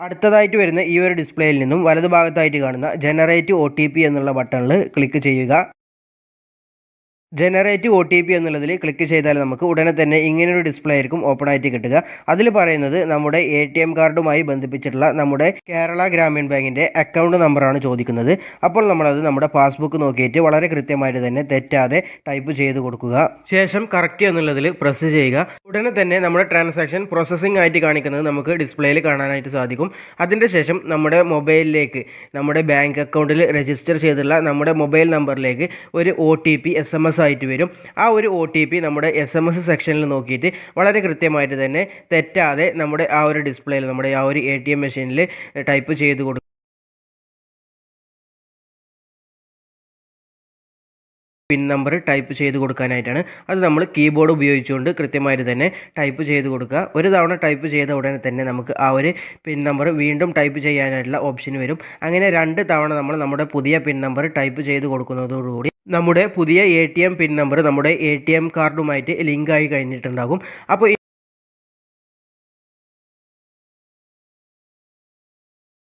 അടുത്തതായിട്ട് വരുന്ന ഈ ഒരു ഡിസ്പ്ലേയിൽ നിന്നും വലതുഭാഗത്തായിട്ട് കാണുന്ന ജനറേറ്റ് OTP എന്നുള്ള ബട്ടണിൽ ക്ലിക്ക് ചെയ്യുക. ജനറേറ്റ് OTP എന്നുള്ളതിൽ ക്ലിക്ക് ചെയ്താൽ നമുക്ക് ഉടനെ തന്നെ ഇങ്ങനൊരു ഡിസ്പ്ലേ ആയിരിക്കും ഓപ്പൺ ആയിട്ട് കിട്ടുക. അതിൽ പറയുന്നത് നമ്മുടെ ATM കാർഡുമായി ബന്ധിപ്പിച്ചിട്ടുള്ള നമ്മുടെ കേരള ഗ്രാമീൺ ബാങ്കിൻ്റെ അക്കൗണ്ട് നമ്പറാണ് ചോദിക്കുന്നത്. അപ്പോൾ നമ്മളത് നമ്മുടെ പാസ്ബുക്ക് നോക്കിയിട്ട് വളരെ കൃത്യമായിട്ട് തന്നെ തെറ്റാതെ ടൈപ്പ് ചെയ്ത് കൊടുക്കുക. ശേഷം കറക്റ്റ് എന്നുള്ളതിൽ പ്രസ് ചെയ്യുക. ഉടനെ തന്നെ നമ്മുടെ ട്രാൻസാക്ഷൻ പ്രോസസ്സിംഗ് ആയിട്ട് കാണിക്കുന്നത് നമുക്ക് ഡിസ്പ്ലേയിൽ കാണാനായിട്ട് സാധിക്കും. അതിൻ്റെ ശേഷം നമ്മുടെ മൊബൈലിലേക്ക് നമ്മുടെ ബാങ്ക് അക്കൗണ്ടിൽ രജിസ്റ്റർ ചെയ്തിട്ടുള്ള നമ്മുടെ മൊബൈൽ നമ്പറിലേക്ക് ഒരു OTP SMS ആയിട്ട് വരും. ആ ഒരു OTP നമ്മുടെ SMS സെക്ഷനിൽ നോക്കിയിട്ട് വളരെ കൃത്യമായിട്ട് തന്നെ തെറ്റാതെ നമ്മുടെ ആ ഒരു ഡിസ്പ്ലേയിൽ നമ്മുടെ ആ ഒരു ATM മെഷീനിൽ ടൈപ്പ് ചെയ്ത് കൊടുക്കും. പിൻ നമ്പർ ടൈപ്പ് ചെയ്ത് കൊടുക്കാനായിട്ടാണ്. അത് നമ്മൾ കീബോർഡ് ഉപയോഗിച്ചുകൊണ്ട് കൃത്യമായിട്ട് തന്നെ ടൈപ്പ് ചെയ്ത് കൊടുക്കുക. ഒരു തവണ ടൈപ്പ് ചെയ്ത ഉടനെ തന്നെ നമുക്ക് ആ ഒരു പിൻ നമ്പർ വീണ്ടും ടൈപ്പ് ചെയ്യാനായിട്ടുള്ള ഓപ്ഷൻ വരും. അങ്ങനെ 2 തവണ നമ്മൾ നമ്മുടെ പുതിയ പിൻ നമ്പർ ടൈപ്പ് ചെയ്ത് കൊടുക്കുന്നതോടുകൂടി നമ്മുടെ പുതിയ ATM പിൻ നമ്പർ നമ്മുടെ ATM കാർഡുമായിട്ട് ലിങ്ക് ആയി കഴിഞ്ഞിട്ടുണ്ടാകും. അപ്പോൾ